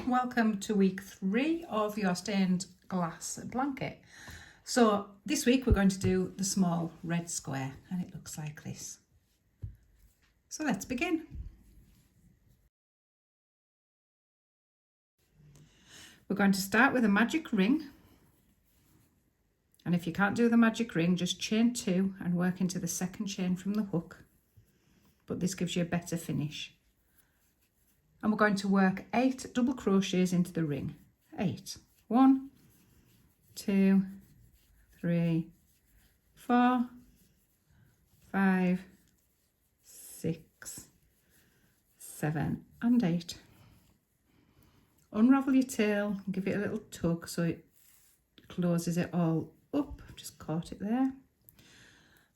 Welcome to week 3 of your stained glass blanket. So this week we're going to do the small red square and it looks like this. So let's begin. We're going to start with a magic ring, and if you can't do the magic ring, just chain 2 and work into the second chain from the hook, but this gives you a better finish. And we're going to work 8 double crochets into the ring. 8. 1, 2, 3, 4, 5, 6, 7 and 8. Unravel your tail and give it a little tug so it closes it all up. Just caught it there.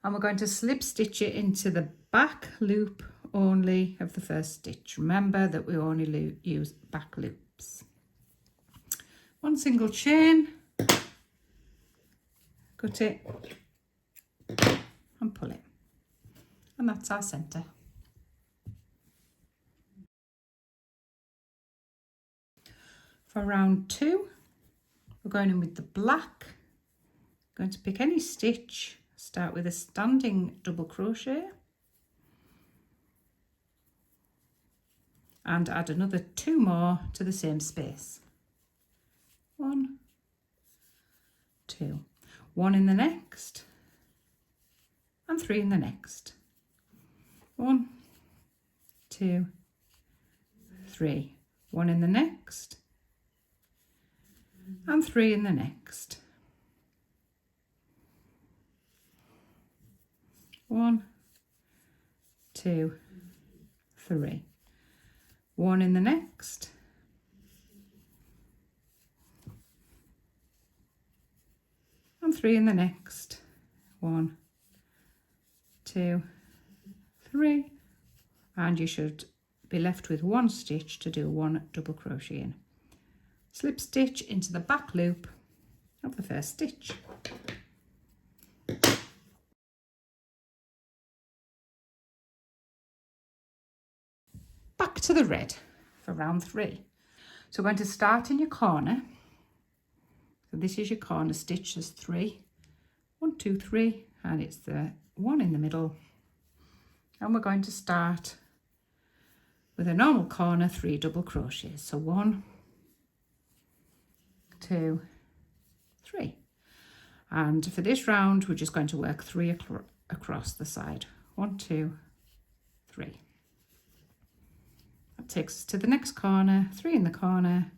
And we're going to slip stitch it into the back loop only of the first stitch. Remember that we only use back loops. 1 single chain, cut it and pull it, and that's our centre. For round 2 we're going in with the black. Going to pick any stitch, start with a standing double crochet and add another 2 more to the same space. 1, 2, 1 in the next and 3 in the next. 1, 2, 3, 1 in the next and 3 in the next. 1, 2, 3. 1 in the next and 3 in the next. 1, 2, 3, and you should be left with 1 stitch to do 1 double crochet in. Slip stitch into the back loop of the first stitch. Back to the red for round 3. So we're going to start in your corner. So this is your corner stitch. There's 3. 1, 2, 3, and it's the 1 in the middle. And we're going to start with a normal corner 3 double crochets. So 1, 2, 3. And for this round we're just going to work 3 across the side. 1, 2, 3. That takes us to the next corner, 3 in the corner,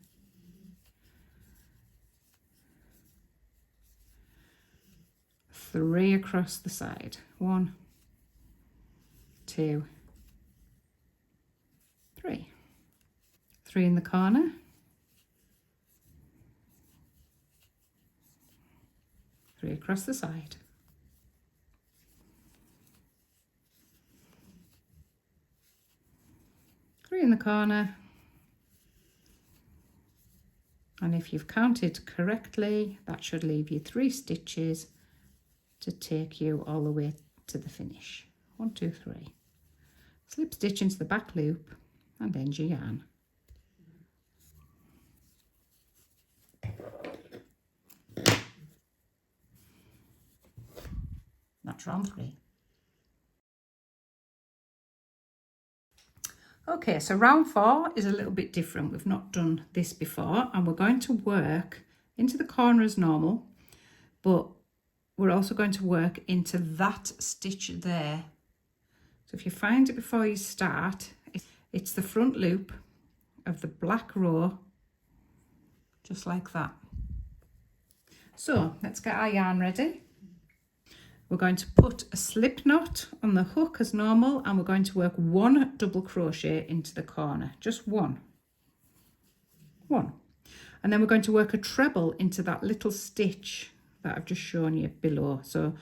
three across the side. 1, 2, 3. 3 in the corner, 3 across the side. 3 in the corner, and if you've counted correctly, that should leave you 3 stitches to take you all the way to the finish. 1, 2, 3. Slip stitch into the back loop and end your yarn. That's round 3. Okay, so round 4 is a little bit different. We've not done this before, and we're going to work into the corner as normal, but we're also going to work into that stitch there. So if you find it before you start, it's the front loop of the black row, just like that. So let's get our yarn ready. We're going to put a slip knot on the hook as normal, and we're going to work 1 double crochet into the corner, just 1. And then we're going to work a treble into that little stitch that I've just shown you below. So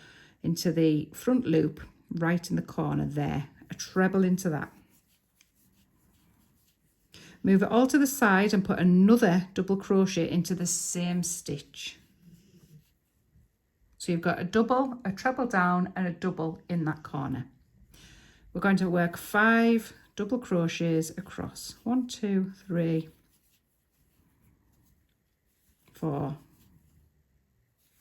into the front loop right in the corner there, a treble into that. Move it all to the side and put another double crochet into the same stitch. So you've got a double, a treble down and a double in that corner. We're going to work 5 double crochets across. 1, 2, 3, 4,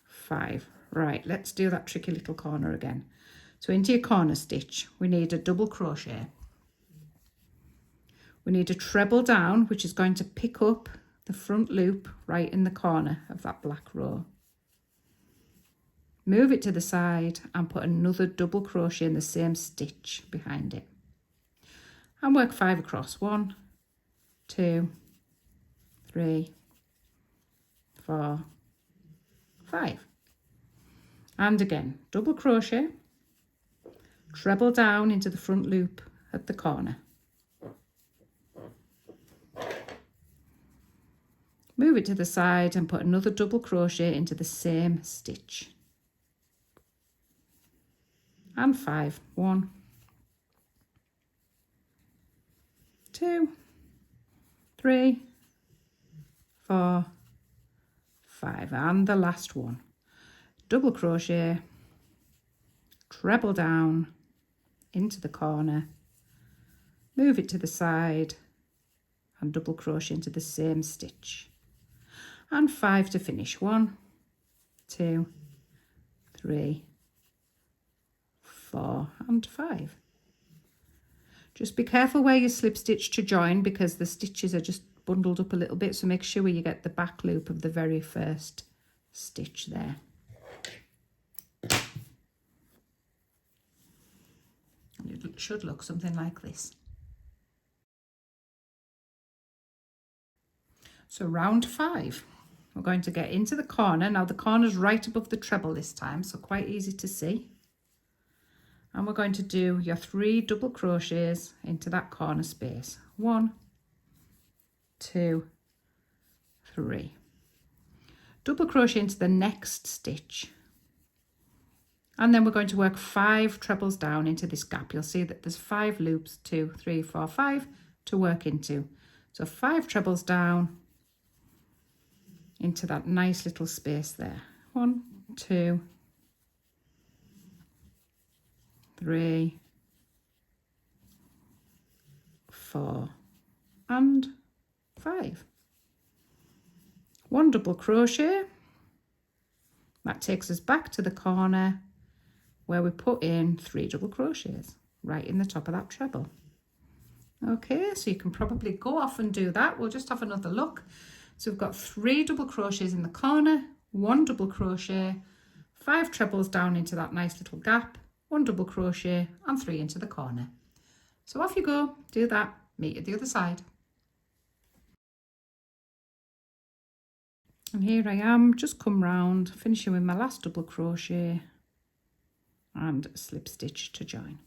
5. Right, let's do that tricky little corner again. So into your corner stitch, we need a double crochet. We need a treble down, which is going to pick up the front loop right in the corner of that black row. Move it to the side and put another double crochet in the same stitch behind it. And work 5 across. 1, 2, 3, 4, 5. And again, double crochet, treble down into the front loop at the corner. Move it to the side and put another double crochet into the same stitch. And 5. 1, 2, 3, 4, 5. And the last one. Double crochet, treble down into the corner, move it to the side and double crochet into the same stitch. And 5 to finish. 1, 2, 3, 4 and 5. Just be careful where you slip stitch to join because the stitches are just bundled up a little bit, so make sure you get the back loop of the very first stitch there. It should look something like this. So round 5, we're going to get into the corner. Now the corner's right above the treble this time, so quite easy to see. And we're going to do your 3 double crochets into that corner space. 1, 2, 3. Double crochet into the next stitch. And then we're going to work 5 trebles down into this gap. You'll see that there's 5 loops, 2, 3, 4, 5 to work into. So 5 trebles down into that nice little space there. 1, 2, 3, 4 and 5. 1 double crochet. That takes us back to the corner where we put in 3 double crochets right in the top of that treble. Okay, so you can probably go off and do that. We'll just have another look. So we've got 3 double crochets in the corner, 1 double crochet, 5 trebles down into that nice little gap, 1 double crochet and 3 into the corner. So off you go, do that, meet at the other side. And here I am, just come round, finishing with my last double crochet and slip stitch to join.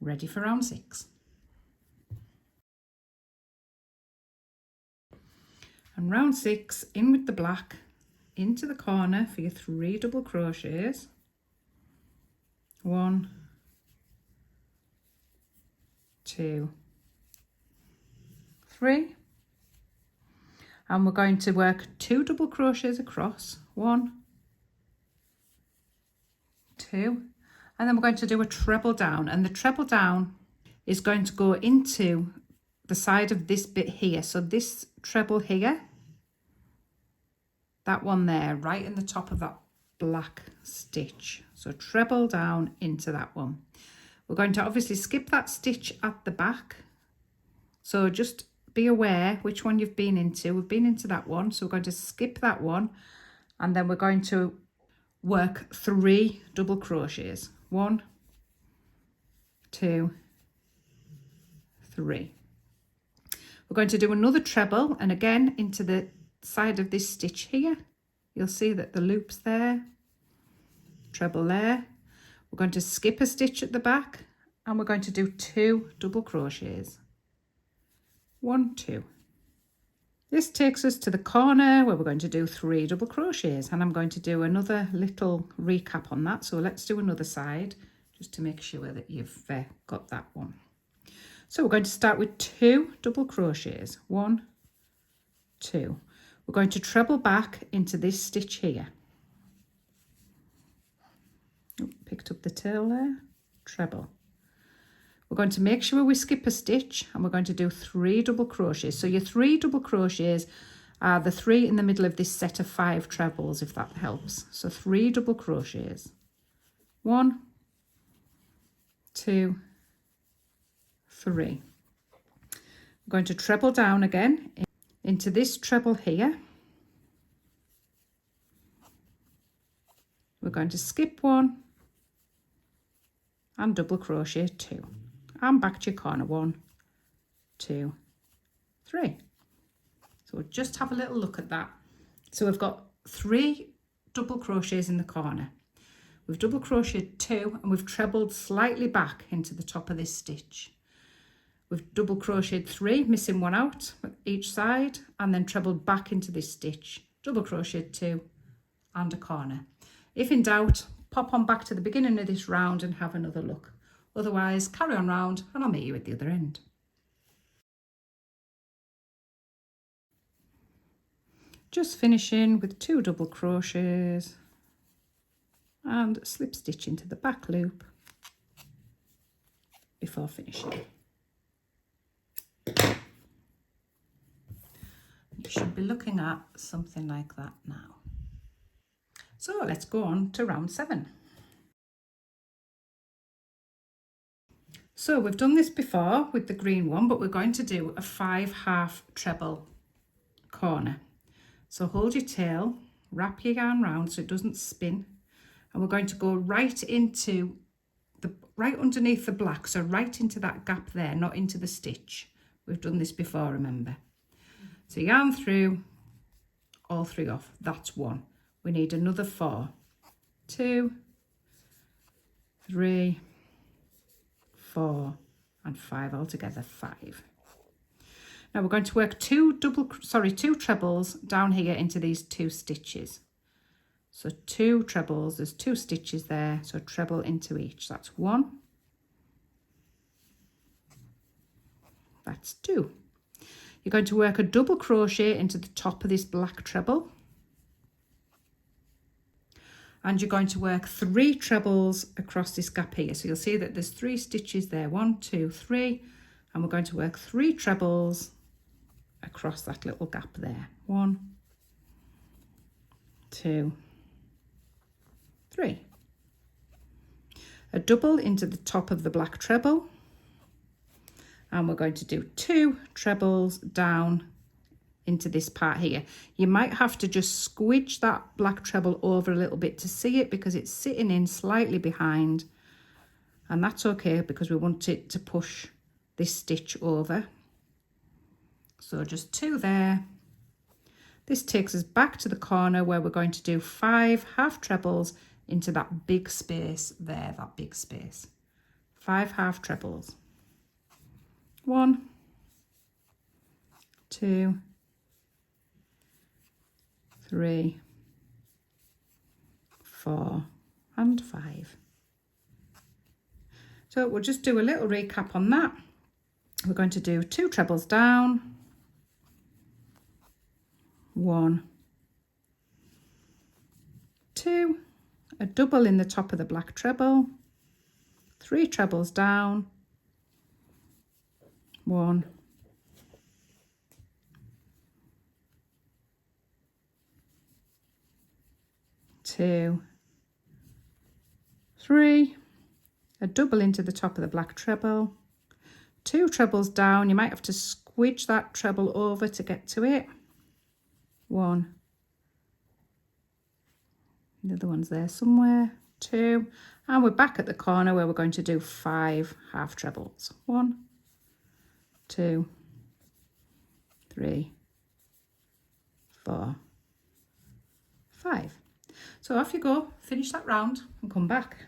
Ready for round 6. And round 6, in with the black, into the corner for your 3 double crochets. 1, 2, 3. And we're going to work 2 double crochets across. 1, 2. And then we're going to do a treble down, and the treble down is going to go into the side of this bit here. So this treble here, that one there, right in the top of that black stitch. So treble down into that one. We're going to obviously skip that stitch at the back. So just be aware which one you've been into. We've been into that one, so we're going to skip that one, and then we're going to work 3 double crochets. 1, 2, 3. We're going to do another treble, and again into the side of this stitch here. You'll see that the loop's there, treble there. We're going to skip a stitch at the back, and we're going to do 2 double crochets. 1, 2. This takes us to the corner where we're going to do 3 double crochets, and I'm going to do another little recap on that. So let's do another side just to make sure that you've got that one. So we're going to start with 2 double crochets. 1, 2. We're going to treble back into this stitch here. Oh, picked up the tail there. Treble. We're going to make sure we skip a stitch, and we're going to do 3 double crochets. So your 3 double crochets are the 3 in the middle of this set of 5 trebles, if that helps. So 3 double crochets. 1, 2, 3. I'm going to treble down again into this treble here. We're going to skip 1 and double crochet 2 and back to your corner. 1, 2, 3. So we'll just have a little look at that. So we've got 3 double crochets in the corner. We've double crocheted 2 and we've trebled slightly back into the top of this stitch. We've double crocheted 3, missing 1 out each side, and then trebled back into this stitch, double crocheted 2 and a corner. If in doubt, pop on back to the beginning of this round and have another look. Otherwise, carry on round and I'll meet you at the other end. Just finishing with 2 double crochets and slip stitch into the back loop before finishing. You should be looking at something like that now. So let's go on to round 7. So we've done this before with the green one, but we're going to do a 5 half treble corner. So hold your tail, wrap your yarn round so it doesn't spin, and we're going to go right into right underneath the black, so right into that gap there, not into the stitch. We've done this before, remember. So yarn through, all 3 off. That's 1. We need another 4. 2, 3, 4 and 5 altogether. 5. Now we're going to work 2 trebles down here into these 2 stitches. So 2 trebles, there's 2 stitches there, so treble into each. That's 1. That's 2. You're going to work a double crochet into the top of this black treble. And you're going to work 3 trebles across this gap here. So you'll see that there's 3 stitches there. 1, 2, 3. And we're going to work 3 trebles across that little gap there. 1, 2, 3. A double into the top of the black treble. And we're going to do 2 trebles down into this part here. You might have to just squidge that black treble over a little bit to see it because it's sitting in slightly behind, and that's okay because we want it to push this stitch over. So just 2 there. This takes us back to the corner where we're going to do 5 half trebles into that big space there, that big space. 5 half trebles. 1, 2, 3, 4 and 5. So we'll just do a little recap on that. We're going to do 2 trebles down, 1, 2, a double in the top of the black treble, 3 trebles down, 1, 2, 3, a double into the top of the black treble, 2 trebles down. You might have to squidge that treble over to get to it. 1, the other one's there somewhere. 2, and we're back at the corner where we're going to do 5 half trebles. 1, 2, 3, 4, 5. So off you go, finish that round and come back.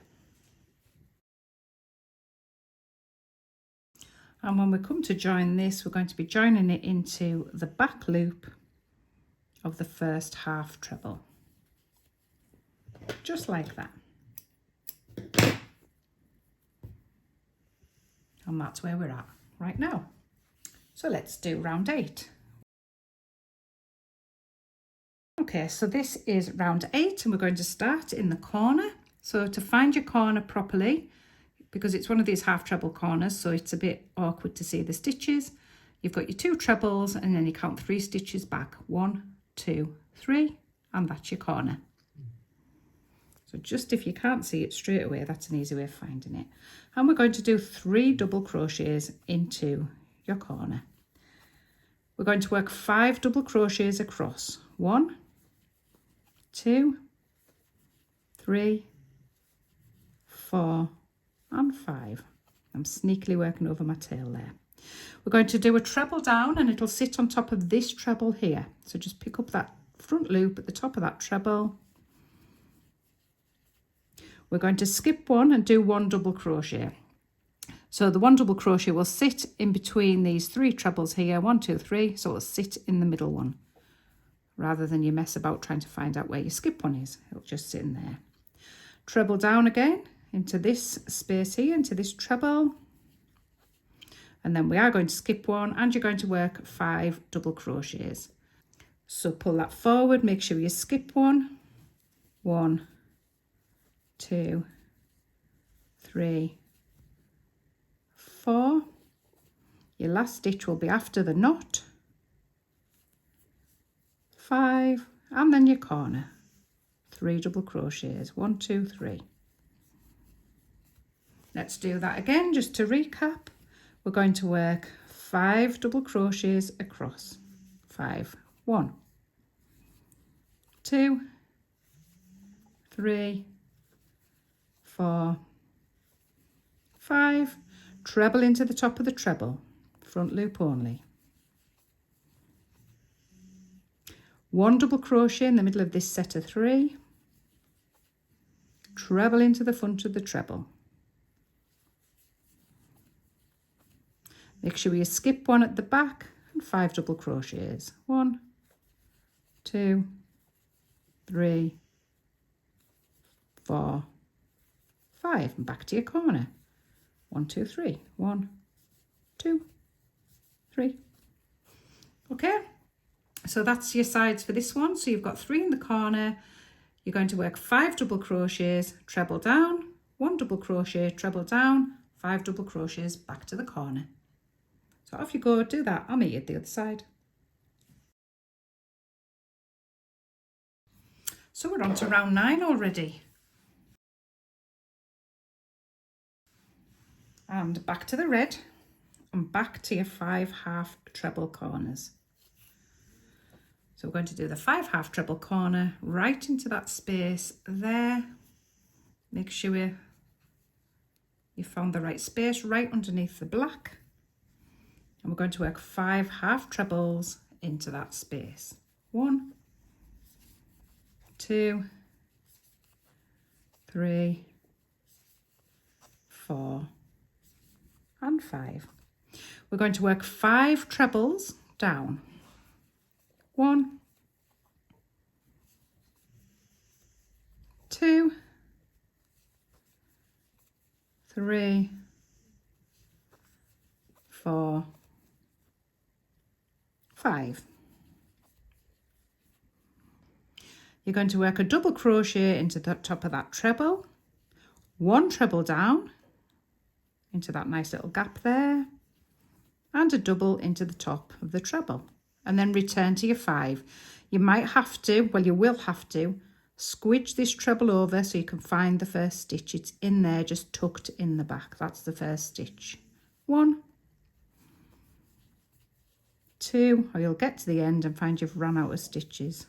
And when we come to join this, we're going to be joining it into the back loop of the first half treble. Just like that. And that's where we're at right now. So let's do round 8. Okay, so this is round 8 and we're going to start in the corner. So to find your corner properly, because it's one of these half treble corners, so it's a bit awkward to see the stitches. You've got your 2 trebles and then you count 3 stitches back. 1, 2, 3, and that's your corner. So just if you can't see it straight away, that's an easy way of finding it. And we're going to do 3 double crochets into your corner. We're going to work 5 double crochets across. 1, 2, 3, 4, and 5. I'm sneakily working over my tail there. We're going to do a treble down and it'll sit on top of this treble here. So just pick up that front loop at the top of that treble. We're going to skip 1 and do 1 double crochet. So the 1 double crochet will sit in between these 3 trebles here, 1, 2, 3, so it'll sit in the middle one. Rather than you mess about trying to find out where your skip one is, it'll just sit in there. Treble down again into this space here, into this treble. And then we are going to skip 1 and you're going to work 5 double crochets. So pull that forward, make sure you skip 1, 1, 2, 3, 4. Your last stitch will be after the knot. 5, and then your corner. 3 double crochets. 1, 2, 3. Let's do that again just to recap. We're going to work 5 double crochets across. 5, 1, 2, 3, 4, 5. Treble into the top of the treble, front loop only. 1 double crochet in the middle of this set of 3. Treble into the front of the treble. Make sure you skip 1 at the back and 5 double crochets. 1, 2, 3, 4, 5, and back to your corner. 1, 2, 3. 1, 2, 3. Okay, so that's your sides for this one. So you've got 3 in the corner. You're going to work 5 double crochets, treble down, 1 double crochet, treble down, 5 double crochets, back to the corner. So off you go, do that. I'll meet you at the other side. So we're on to round 9 already. And back to the red and back to your 5 half treble corners. So we're going to do the 5 half treble corner right into that space there. Make sure you found the right space right underneath the black. And we're going to work 5 half trebles into that space. 1, 2, 3, 4, and 5. We're going to work 5 trebles down. 1, 2, 3, 4, 5. You're going to work a double crochet into the top of that treble, 1 treble down into that nice little gap there, and a double into the top of the treble, and then return to your 5. You might have to, well, you will have to squidge this treble over so you can find the first stitch. It's in there, just tucked in the back. That's the first stitch. 1, 2, or you'll get to the end and find you've run out of stitches.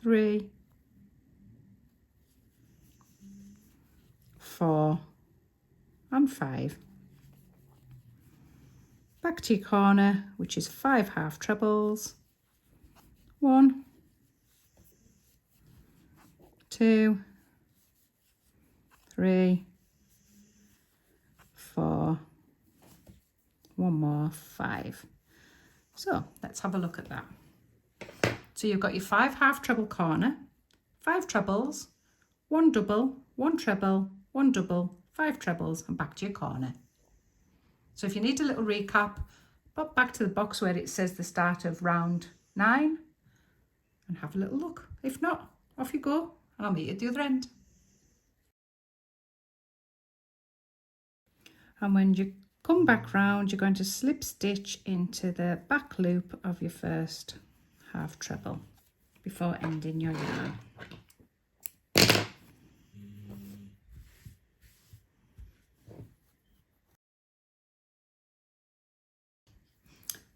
3, 4, and 5. Back to your corner, which is 5 half trebles. 1, 2, 3, 4, 1 more, 5. So let's have a look at that. So you've got your 5 half treble corner, 5 trebles, 1 double, 1 treble, 1 double, 5 trebles, and back to your corner. So if you need a little recap, pop back to the box where it says the start of round 9 and have a little look. If not, off you go and I'll meet you at the other end. And when you come back round, you're going to slip stitch into the back loop of your first half treble before ending your yarn.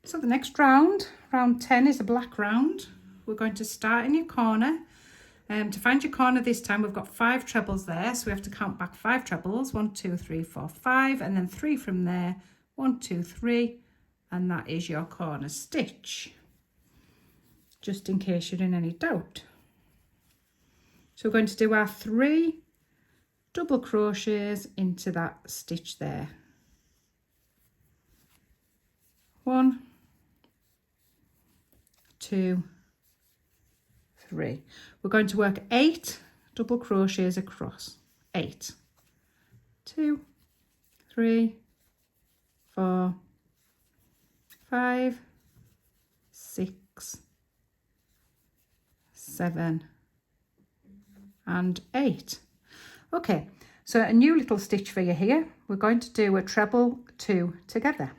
So the next round, round 10, is a black round. We're going to start in your corner. To find your corner this time, we've got 5 trebles there, so we have to count back 5 trebles. 1, 2, 3, 4, 5, and then 3 from there. 1, 2, 3, and that is your corner stitch, just in case you're in any doubt. So we're going to do our 3 double crochets into that stitch there. 1, 2, 3. We're going to work 8 double crochets across. 8. 2, 3, 4, 5, 6, 7, and 8. Okay, so a new little stitch for you here. We're going to do a treble 2 together,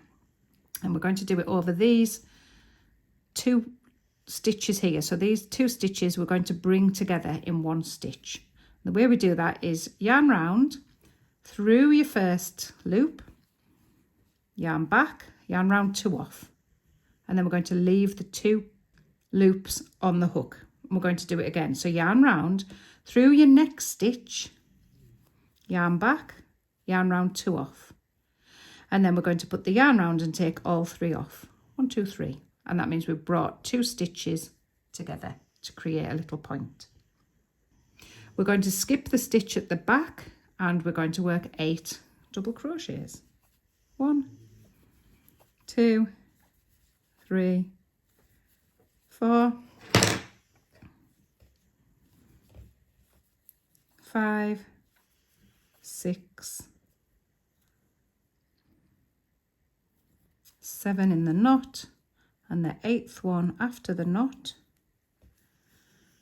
and we're going to do it over these 2 stitches here. So these 2 stitches we're going to bring together in one stitch. The way we do that is yarn round through your first loop, yarn back, yarn round 2 off, and then we're going to leave the 2 loops on the hook. We're going to do it again. So yarn round through your next stitch, yarn back, yarn round 2 off, and then we're going to put the yarn round and take all 3 off. 1, 2, 3. And that means we've brought 2 stitches together to create a little point. We're going to skip the stitch at the back, and we're going to work 8 double crochets. 1, 2, 3, 4, 5, 6, 7 in the knot, and the 8th one after the knot.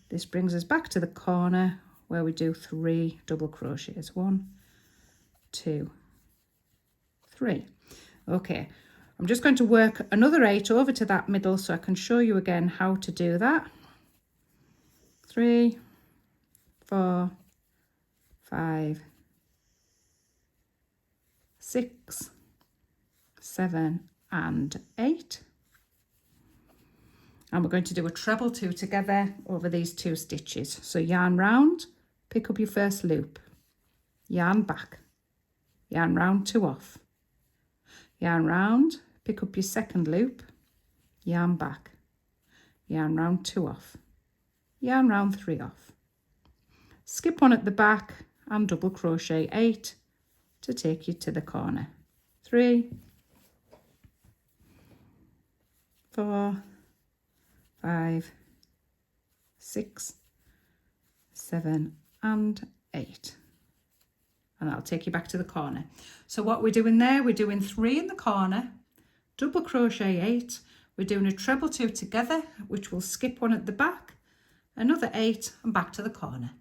This brings us back to the corner where we do 3 double crochets. 1, 2, 3. Okay, I'm just going to work another 8 over to that middle so I can show you again how to do that. 3, 4, 5, 6, 7, and 8. And we're going to do a treble 2 together over these 2 stitches. So yarn round, pick up your first loop, yarn back, yarn round 2 off, yarn round, pick up your second loop, yarn back, yarn round 2 off, yarn round 3 off, skip 1 at the back and double crochet 8 to take you to the corner. 3, 4, 5, 6, 7, and 8. And that'll take you back to the corner. So what we're doing there, we're doing 3 in the corner, double crochet 8, we're doing a treble 2 together, which will skip 1 at the back, another 8, and back to the corner.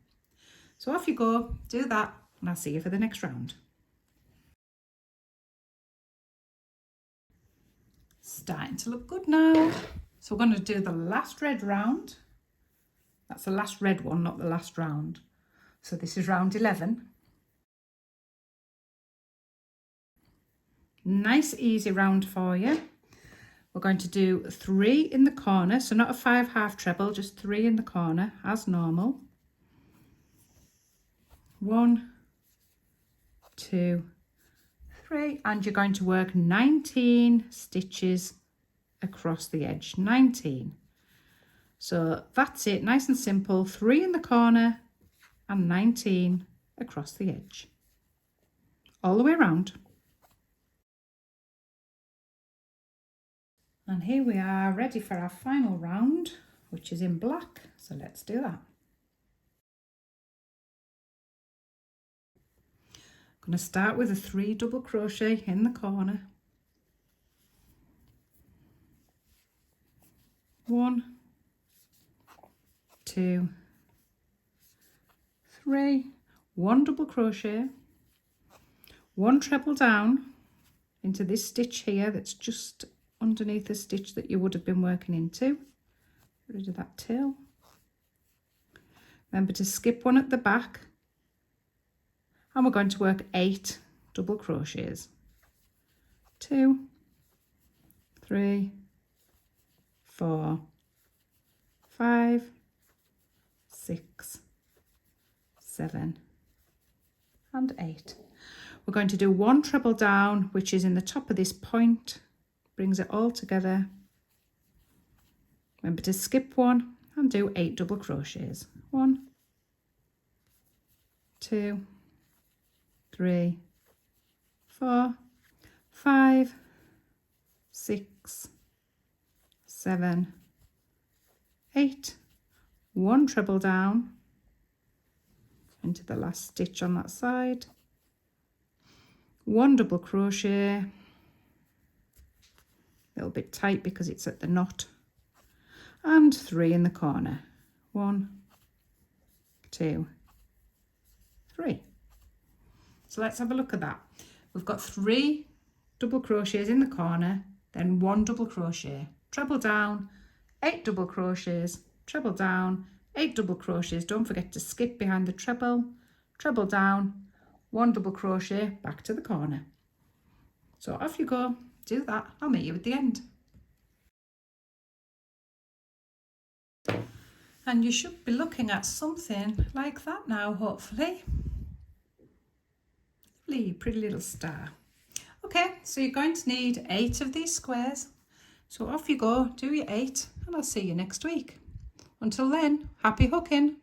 So off you go, do that, and I'll see you for the next round. Starting to look good now. So we're going to do the last red round. That's the last red one, not the last round. So this is round 11. Nice easy round for you. We're going to do 3 in the corner, so not a 5 half treble, just 3 in the corner as normal. 1, 2, 3, and you're going to work 19 stitches across the edge. 19. So that's it, nice and simple. 3 in the corner and 19 across the edge, all the way around. And here we are, ready for our final round, which is in black. So let's do that. I'm going to start with a 3 double crochet in the corner. 1, 2, 3, 1 double crochet, 1 treble down, into this stitch here that's just underneath the stitch that you would have been working into. Get rid of that tail. Remember to skip one at the back, and we're going to work 8 double crochets. 2, 3, 4, 5, 6, 7, and 8. We're going to do 1 treble down, which is in the top of this point, brings it all together. Remember to skip one and do 8 double crochets. 1, 2, 3, 4, 5, 6, 7, 8. 1 treble down into the last stitch on that side. 1 double crochet, a little bit tight because it's at the knot, and 3 in the corner. 1, 2, 3. So let's have a look at that. We've got 3 double crochets in the corner, then 1 double crochet, treble down, 8 double crochets, treble down, 8 double crochets. Don't forget to skip behind the treble, treble down, 1 double crochet, back to the corner. So off you go, do that. I'll meet you at the end. And you should be looking at something like that now, hopefully. Lovely, pretty little star. Okay, so you're going to need 8 of these squares. So off you go, do your 8, and I'll see you next week. Until then, happy hooking.